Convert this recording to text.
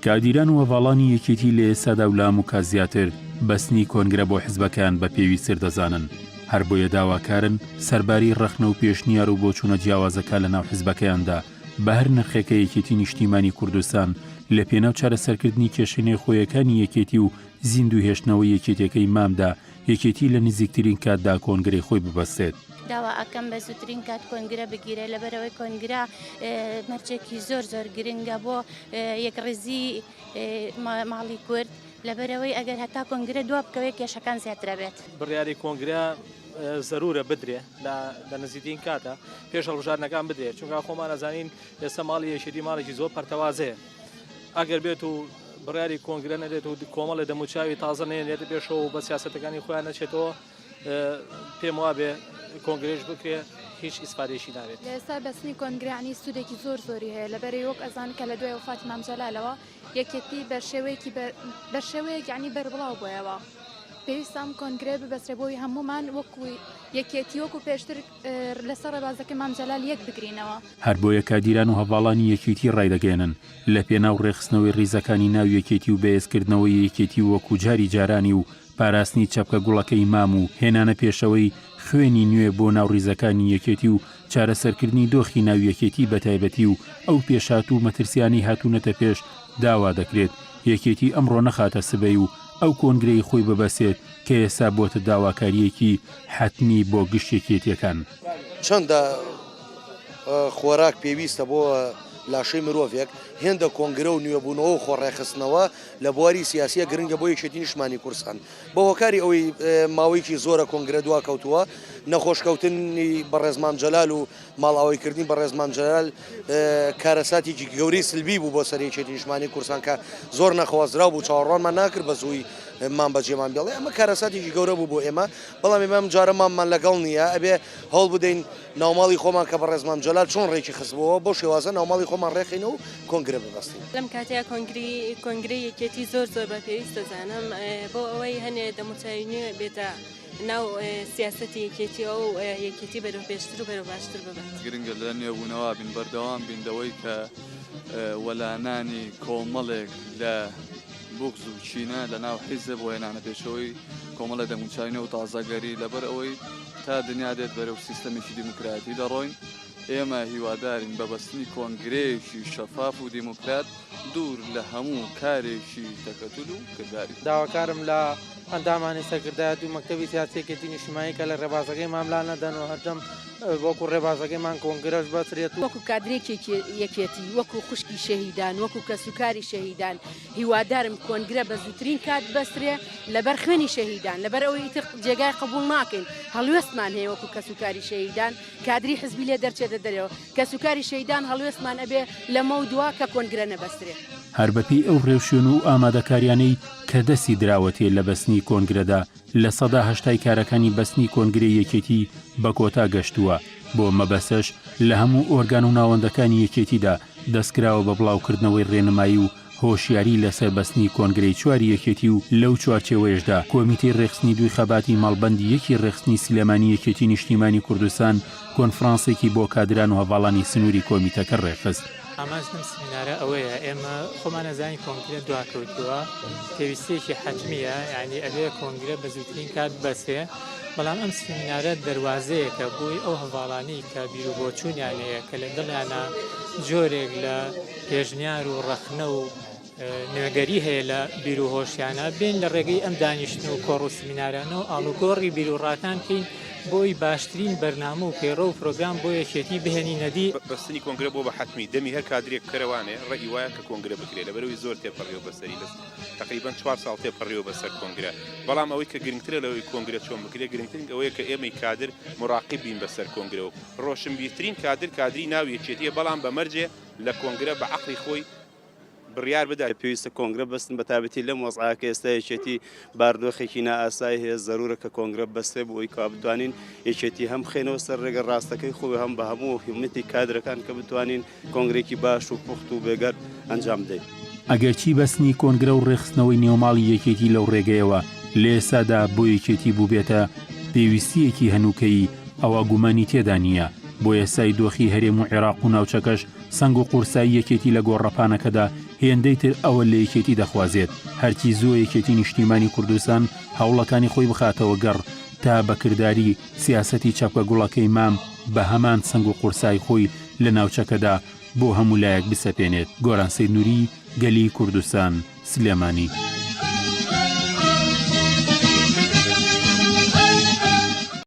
کادیران و هەڤاڵانی یەکێتی لە ئێستادا و لە هەموو کات زیاتر بەستنی کۆنگرە بۆ حیزبەکان بە پێویست دەزانن. هەر بۆیە داواکارن سەرباری ڕەخنە و پێشنیار و بۆ چوونە جیاوازەکە لە ناو حیزبەکەیاندا بە هەر نرخێکە یەکێتی نیشتیمانی کوردستان لە پێناو چارەسەرکردنی کێشەی خۆیەکانی یەکێتی و زیندوو هێشتنەوەی یەکێتەکەی مامدا یەکێتی لە نزیکترین کاتدا کۆنگرەی خۆی ببەستێت. داوا ئەەکەم بە زووترین کات کۆنگرە بگیرێ لەبەرەوەی کۆنگرا مەرجێکی زۆر گرنگە بۆ یەکڕێزی ماڵی کورد لەبەرەوەی ئەگەر هەتا کۆنگرە دوا بکەوێت کێشەکان زیاترە بێت. بڕیاری کۆنگرا زەرورە بدرێ لە نزیکترین کاتە پێش هەڵبژاردنەکان بدرێت چونکە خۆمان ئەزانین ئێستا ماڵی یەکێتی ماڵێکی زۆر پەرتەوازەیە. ئەگەر بێت و بڕیاری کۆنگرە نەدێت و کۆمەڵە دەموچاوی تازە نێنێت پێشەوە و بە سیاسەتەکانی خۆیان نەچێتەوە پێم وابێ کۆنگرێش بکرێ هیچ ئیسپادێشی ناوێت. ئێستا بەستنی کۆنگرانی سوودێکی زۆری هەیە لەبەرەوەی وەک ئەزان کە لە دوای وفاتی مام جەلالەوە یەکێتی بەرشێوەیەکی یعنی بەربڵاو بۆیەوە پێویستم کۆنگرێ ببەسرێ بۆی هەمومان وەکو یەکێتی وەکو پێشتر لەسەر ڕێبازەکەی مام جەلال یەک بگرینەوە. هەر بۆیە کادیران و هەڤاڵانی یەکێتی ڕایدەگەێنن لە پێناو ڕێخستنەوەی ڕیزەکانی ناو یەکێتی و بەهێزکردنەوەی یەکێتی وەکو جاری جارانی و پاراستنی چەپکە گوڵەکەی مام و هێنانە پێشەوەی خوێنی نوێ بۆ ناو ڕیزەکانی یەکێتی و چارەسەرکردنی دۆخی ناو یەکێتی بەتایبەتی و ئەو پێشات و مەترسیانی هاتوونەتە پێش داوا دەکرێت یەکێتی ئەمڕۆ نەخاتە سبەی و ئەو کۆنگرەی خۆی ببەسێت کە ئێستا بۆتە داواکاریەکی حتمی بۆ گشت یەکێتیەکان. چەندە خۆراک پێویستە بۆ لاشەی مرۆڤێک هێندە کۆنگرە و نوێبوونەوە و خۆڕێخستنەوە لە بواری سیاسیە گرنگە بۆ یەکێتی نیشتمانی کوردستان بە هۆکاری ئەوەی ماوەیەکی زۆرە کۆنگرە دوا کەوتووە نەخۆشکەوتنی بەڕێزمان جەلال و ماڵاوایکردنی بەڕێزمان جەلال کارەساتێکی گەورەی سلبی بوو بۆ سەر یەکێتی نیشتمانی کوردستان کە زۆر نەخوازراو بوو چاوەڕوانمان ناکرد بە زووی مان بەجێمان بێڵێ ئەمە کارەساتێکی گەورە بوو بۆ ئێمە بەڵام ئێمە جارە مامان لەگەڵ نییە ئەبێ هەڵ بدەین ناوماڵی خۆمان کە بەڕێزمان جەلال چۆن ڕێکی خستبەوە بۆ شێوازە ناوماڵی خۆمان ڕێخینەوە و کۆنگرە ببەستین. لەم کاتەیە کۆنگرەی یەکێتی زۆر بە پێویست دەزانم بۆ ئەوەی هەنێ دەموچاوی بێتە ناو سیاسەتی یەکێتیەوە و یەکێتی بەرەو پێشتر و بەرەو باشتر ببێت. گرنگە لە نێبوونەوە بین بەردەوام بینەوەی کە وەلانانی کۆمەڵێک لە بوکس و چینە لە ناو حیزە بۆ هێنانە پێشەوەی کۆمەڵە دەموچاوینە و تازەگەری لەبەر ئەوەی تا دنیا دێت بەرەو سیستەمێکی دیموکراتی دەڕۆین. ئێمە هیوادارین بەبەستنی کۆنگرەیەکی شەفاف و دیموکرات دوور لە هەموو کارێکی تەکەتول و کردداری. داواکارم لە ئەندامانی سەرکردایەتی و مەکتەبی سیاسیەکەتی نیشتیمانی کە لە ڕێبازەکەی ماملا نەدەن و هەردەم وەکو ڕێبازەکەیمان کۆنگرەش بەسرێت وەکو کادرێکی یەکێتی وەکو خوشکی شەهیدان وەکو کەسوکاری شەهیدان هیوادارم کۆنگرە بە زووترین کات بەسرێ لەبەر خوێنی شەهیدان لەبەر ئەوەی جێگای قبول ناکەین هەڵوێستمان هەیە وەکو کەسوکاری شەهیدان کادری حزبی لێ دەرچێتە دەرەوە کەسوکاری شەهیدان هەڵوێستمان ئەبێ لەمە و دوا کە کۆنگرە نەبەسترێ. هەر بەپی ئەو ڕێوشێن و ئامادەکاریانەی کە دەستی دراوەتێ لە بەستنی کۆنگرەدا لە سەدا هەشتای کارەکانی بەستنی کۆنگرەی یەکێتی بە کۆتا گەشتووە بۆ مەبەسەش لە هەموو ئۆرگان و ناوەندەکانی یەکێتیدا دەستکراوە بە بڵاوکردنەوەی ڕێنمایی و هۆشیاری لەسەر بەستنی کۆنگرەی چواری یەکێتی و لەو چوارچێوەیەشدا کۆمیتەی ڕێخستنی دوی خەباتی ماڵبەندی یەکی ڕێخستنی سلێمانی یەکێتی نیشتیمانی کوردستان کۆنفرانسێکی بۆ کادران و هەڤاڵانی سنووری کۆمیتەکە ڕێخست. ئامانجم سمینارە ئەوەیە ئێمە خۆمان نەزانی کۆنگرە دواکەوتووە پێویستێکی حەتمیە یعنی ئەبێ کۆنگرە بە زووترین کات بەسێ بەڵام ئەم سمینارە دەواازەیەکە بۆی ئەو هەڤاڵانی کە بیرروبۆچوونیانەیە کە لە دڵیانە جۆرێک لە پێشنیار و ڕەخنە و نوێگەری هەیە لە بیرروهۆشیانە بین لە ڕێگەی ئەم دانیشتن و کۆڕ و سمینارانە و ئاڵوگۆڕی بیرروڕاتان کەین بۆی باشترین بەرنامە و پێڕە و پرۆگرام بۆ یەکێتی بهێنی نەدی. بەستنی کۆنگرە بۆ بە حتمی دەمی هەر کادرێک کەرەوانێ ڕێی وایە کە کۆنگرە بکرێت لەبەرەوەی زۆر تێپەڕیەوە بەسەری لەست تقریبان 4 ساڵ تێپەڕیەوە بەسەر کۆنگرە بەڵام ئەوەی کە گرنگترە لەوەی کۆنگرە چۆن بکرێت گرنگترین ئەوەیە کە ئێمەی کادر مراقب بین بەسەر کۆنگرەوە ڕۆشنبیرترین کادری ناو یەکێتیە بەڵام بە مەرجێ لە کۆنگرە بە عەقڵی خۆی بڕیار بدات. پێویستە کۆنگرە بەستن بە تایبەتی لەم وەزعەکە ئێستا یەکێتی باردۆخێکی نائاسایی هەیە زەرورە کە کۆنگرە بەستێ بۆی کا بتوانین یەکێتی هەم خێنەوە سەر ڕێگە ڕاستەکەی خۆی هەم بە هەموو هیمەتی کادرەکان کە بتوانین کۆنگرێکی باش و پوخت و بێگەر ئەنجام بدەین. ئەگەرچی بەستنی کۆنگرە و ڕێخستنەوەی نێوماڵی یەکێتی لەو ڕێگەیەوە لە ئێستادا بۆ یەکێتی بوو بێتە پێویستیەکی هەنووکەی ئەوە گومانی تێدا نییە بۆ ئێستای دۆخی هەرێم و عێراق و ناوچەکەش سنگ و قورسایی یەکێتی لە گۆڕەپانەکەدا هێندەی تر ئەوە لە یەکێتی دەخوازێت هەرکی زۆ یەکێتی نیشتیمانی کوردستان هەوڵەکانی خۆی بخاتەوە گەڕ تا بەکردداری سیاسەتی چەپکە گوڵەکەی مام بە هەمان سنگ و قورسای خۆی لە ناوچەکەدا بۆ هەموو لایەک بسەپێنێت. گۆران سەید نووری، گەلی کوردستان، سلێمانی.